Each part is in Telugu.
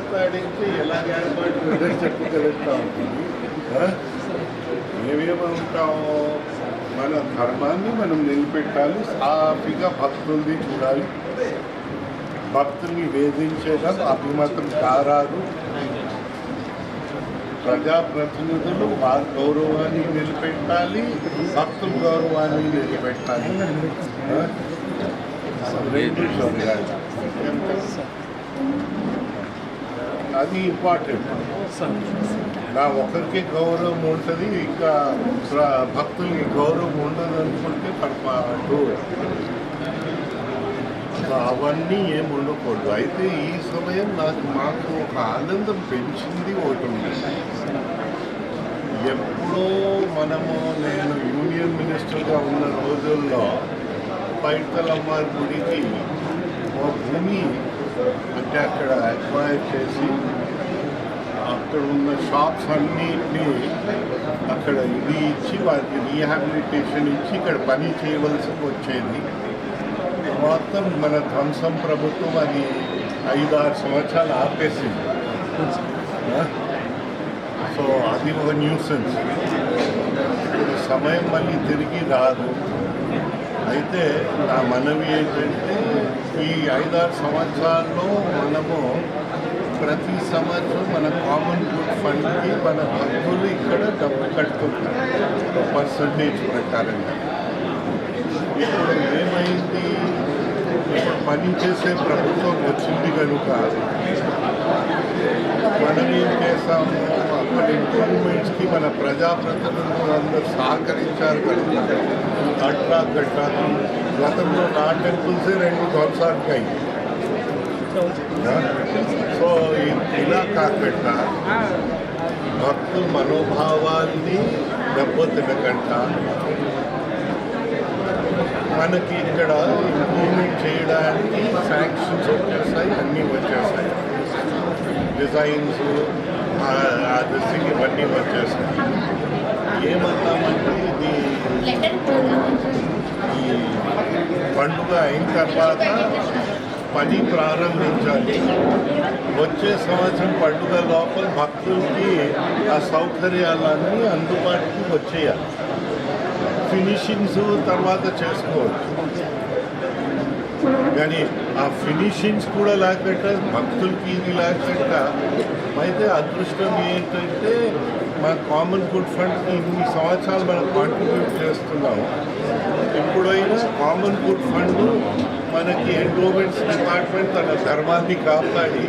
మాట్లాడించి ఎలాగ ఏర్పాటు చెప్పు తెలుస్తూ ఉంటుంది. మేమేమంటాము, మన ధర్మాన్ని మనం నిలబెట్టాలి, సాఫీగా భక్తుల్ని చూడాలి, భక్తుల్ని వేధించడం అభిమతం కారాదు. ప్రజాప్రతినిధులు వారి గౌరవాన్ని నిలబెట్టాలి, భక్తుల గౌరవాన్ని నిలబెట్టాలి. రెండు జరగాలి, అది ఇంపార్టెంట్. నా ఒకరికి గౌరవం ఉంటుంది, ఇంకా భక్తులకి గౌరవం ఉండదు అనుకుంటే పొరపాటు. అవన్నీ ఏమి ఉండకూడదు. అయితే ఈ సమయం మాకు ఒక ఆనందం పెంచింది ఒకటి ఉంది. ఎప్పుడో నేను యూనియన్ మినిస్టర్గా ఉన్న రోజుల్లో పైడితల్లమ్మ గుడికి ఒక భూమి అంటే అక్కడ అక్వైర్ చేసి అక్కడ ఉన్న షాప్స్ అన్నిటినీ అక్కడ ఇది ఇచ్చి వారికి రీహాబిలిటేషన్ ఇచ్చి ఇక్కడ పని చేయవలసి వచ్చేది. మొత్తం మన ధ్వంసం ప్రభుత్వం అది 5-6 సంవత్సరాలు ఆపేసింది. సో అది ఒక న్యూసెన్స్. ఇప్పుడు సమయం మళ్ళీ తిరిగి రాదు. అయితే నా మనవి ఏంటంటే ఈ 5-6 సంవత్సరాల్లో మనము ప్రతి సంవత్సరం మన కామన్ గుడ్ ఫండ్కి మన భక్తులు ఇక్కడ డబ్బు కట్టుకుంటారు పర్సంటేజ్ ప్రకారంగా. ఇప్పుడు ఏమైంది, ఇప్పుడు పనిచేసే ప్రభుత్వం వచ్చింది కనుక మనం ఏం చేస్తాము, అక్కడ ఇంప్రూవ్మెంట్స్కి మన ప్రజాప్రతినిధులు అందరూ సహకరించారు కనుక అట్లా గతంలో నా టెంపుల్సే 2 సంవత్సరాలకి అయింది. సో ఇలా కాకుండా భక్తుల మనోభావాన్ని దెబ్బతినకుండా మనకి ఇక్కడ ఇంప్రూవ్మెంట్ చేయడానికి శాంక్షన్స్ వచ్చేస్తాయి, అన్నీ వచ్చేస్తాయి, డిజైన్స్ డ్రెస్సింగ్ ఇవన్నీ వచ్చేస్తాయి. ఏమన్నామంటే ఇది ఈ పండుగ అయిన తర్వాత పని ప్రారంభించాలి. వచ్చే సంవత్సరం పండుగ లోపల భక్తులకి ఆ సౌకర్యాలన్నీ అందుబాటుకి వచ్చేయాలి. ఫినిషింగ్స్ తర్వాత చేసుకోవచ్చు, కానీ ఆ ఫినిషింగ్స్ కూడా లేకుండా భక్తులకి ఇది లేకుండా అయితే అదృష్టం ఏంటంటే మన కామన్ గుడ్ ఫండ్కి ఇన్ని సంవత్సరాలు మనం కాంట్రిబ్యూట్ చేస్తున్నాము. ఎప్పుడైనా కామన్ గుడ్ ఫండ్ మనకి ఎండోమెంట్స్ డిపార్ట్మెంట్ తన ధర్మాన్ని కాపాడి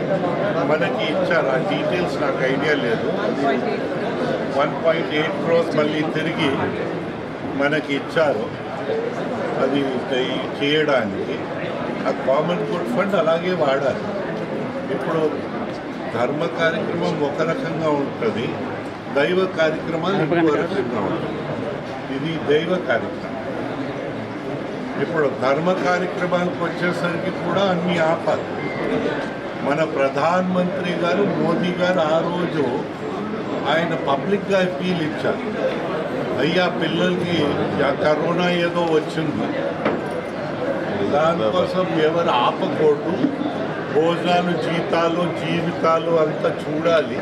మనకి ఇచ్చారు. ఆ డీటెయిల్స్ నాకు ఐడియా లేదు. 1.8 crores మళ్ళీ తిరిగి మనకి ఇచ్చారు అది చేయడానికి. ఆ కామన్ గుడ్ ఫండ్ అలాగే వాడాలి. ఇప్పుడు ధర్మ కార్యక్రమం ఒక రకంగా ఉంటుంది, దైవ కార్యక్రమాలు ఇంకో రకంగా ఉంటుంది. ఇది దైవ కార్యక్రమం. ఇప్పుడు ధర్మ కార్యక్రమానికి వచ్చేసరికి కూడా అన్నీ ఆపాలి. మన ప్రధానమంత్రి గారు మోదీ గారు ఆ రోజు ఆయన పబ్లిక్గా అపీల్ ఇచ్చారు, అయ్యా పిల్లలకి కరోనా ఏదో వచ్చింది, దానికోసం ఎవరు ఆపకూడదు, భోజనాలు జీవితాలు అంతా చూడాలి,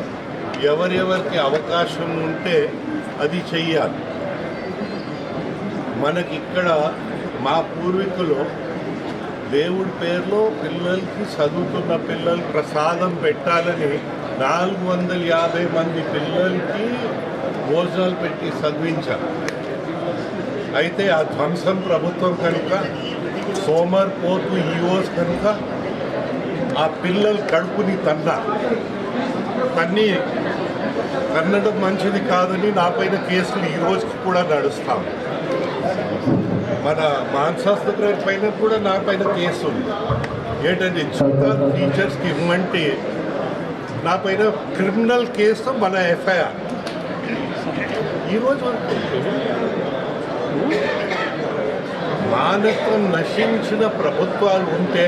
ఎవరెవరికి అవకాశం ఉంటే అది చెయ్యాలి. మనకిక్కడ మా పూర్వీకులు దేవుడి పేరులో పిల్లలకి చదువుతున్న పిల్లలకి ప్రసాదం పెట్టాలని 450 మంది పిల్లలకి భోజనాలు పెట్టి చదివించారు. అయితే ఆ ధ్వంసం ప్రభుత్వం కనుక సోమర్పోతు ఈఓస్ కనుక ఆ పిల్లల కడుపుని తన్ని కన్నడం మంచిది కాదని నా పైన కేసులు ఈ రోజుకి కూడా నడుస్తాం. మన మాన్శాస్త్ర పైన కూడా నా పైన కేసు ఉంది. ఏంటంటే టీచర్స్కి ఇవ్వమంటే నా పైన క్రిమినల్ కేసు మన ఎఫ్ఐఆర్ ఈరోజు వరకు. మానత్వం నశించిన ప్రభుత్వాలు ఉంటే,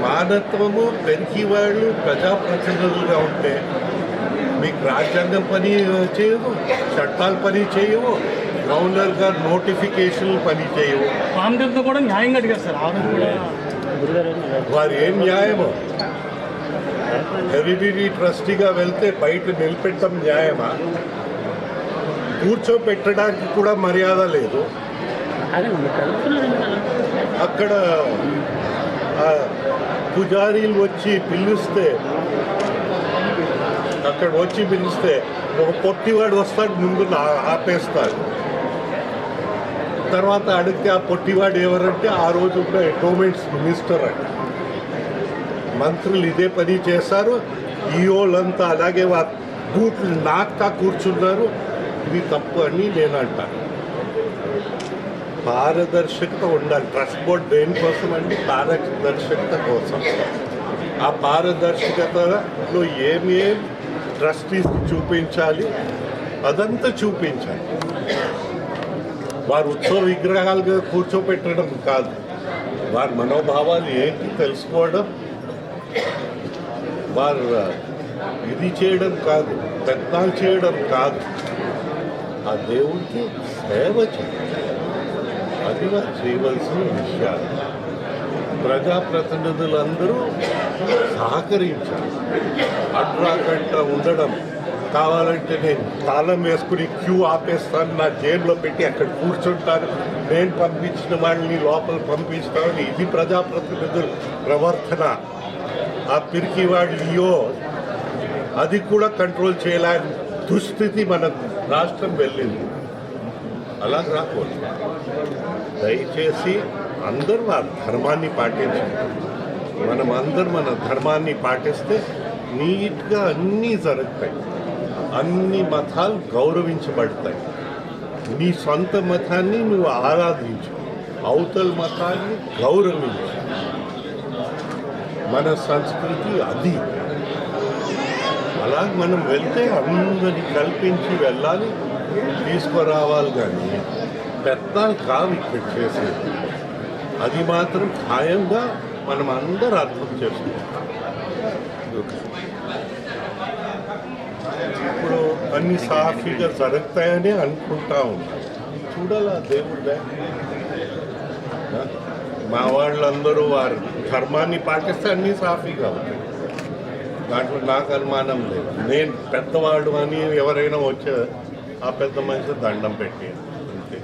మానత్వము పెరిగి వాళ్ళు ప్రజాప్రతినిధులుగా ఉంటే మీకు రాజ్యాంగం పని చేయవు, చట్టాలు పని చేయవు, గవర్నర్ గారు నోటిఫికేషన్లు పని చేయవు. రామదేవ్తో కూడా న్యాయంగా అడిగారు సార్. వారు ఏం న్యాయమో హెరిడిటరీ ట్రస్టీగా వెళ్తే బయట నిలబెట్టడం న్యాయమా? కూర్చోపెట్టడానికి కూడా మర్యాద లేదు. అక్కడ పుజారీలు వచ్చి పిలిస్తే ఒక పొట్టివాడు వస్తాడు, ముందు ఆపేస్తాడు. తర్వాత అడిగితే ఆ పొట్టివాడు ఎవరంటే ఆ రోజు ఉన్న ఎండోమెంట్స్ మినిస్టర్ అంట. మంత్రులు ఇదే పని చేశారు, ఈఓలంతా అలాగే బూట్లు నాక్తా కూర్చున్నారు. ఇది తప్పు అని నేను అంటాను. పారదర్శకత ఉండాలి. ట్రస్ట్ బోర్డు దేనికోసం అంటే పారదర్శకత కోసం. ఆ పారదర్శకతలో ఏమేం ట్రస్టీస్ చూపించాలి అదంతా చూపించాలి. వారు ఉత్సవ విగ్రహాలుగా కూర్చోపెట్టడం కాదు, వారి మనోభావాలు ఏంటి తెలుసుకోవడం, వారు ఇది చేయడం కాదు, పెద్దలు చేయడం కాదు, ఆ దేవుడికి సేవ చేయాలి. అది వారు చేయవలసిన విషయాలు. ప్రజాప్రతినిధులందరూ సహకరించాలి. అడ్రాకంట ఉండడం, కావాలంటే నేను తాళం వేసుకుని క్యూ ఆపేస్తాను, నా జేబులో పెట్టి అక్కడ కూర్చుంటాను, నేను పంపించిన వాళ్ళని లోపల పంపిస్తాను. ఇది ప్రజాప్రతినిధుల ప్రవర్తన. ఆ పిరికివాడియో అది కూడా కంట్రోల్ చేయలేని దుస్థితి మన రాష్ట్రం వెళ్ళింది. అలా రాకూడదు. దయచేసి అందరూ ఆ ధర్మాన్ని పాటించాలి. మనం అందరం మన ధర్మాన్ని పాటిస్తే నీట్గా అన్నీ జరుగుతాయి. అన్ని మతాలు గౌరవించబడతాయి. నీ సొంత మతాన్ని నువ్వు ఆరాధించు, అవతల మతాన్ని గౌరవించు. మన సంస్కృతి అది. అలా మనం వెళ్తే అందరినీ కల్పించి వెళ్ళాలి, తీసుకురావాలి. కానీ పెద్దలు కావు ఇక్కడ చేసేది. అది మాత్రం ఖాయంగా మనం అందరూ అర్థం చేసుకుంటాం. ఇప్పుడు అన్ని సాఫీగా జరుగుతాయని అనుకుంటా ఉన్నాం. చూడాలా దేవుడిదే. మా వాళ్ళందరూ వారి ధర్మాన్ని పాటిస్తే అన్నీ సాఫీగా అవుతాయి. దాంట్లో నాకు అనుమానం లేదు. నేను పెద్దవాడు అని ఎవరైనా వచ్చే ఆ పెద్ద మనిషి దండం పెట్టి అంతే.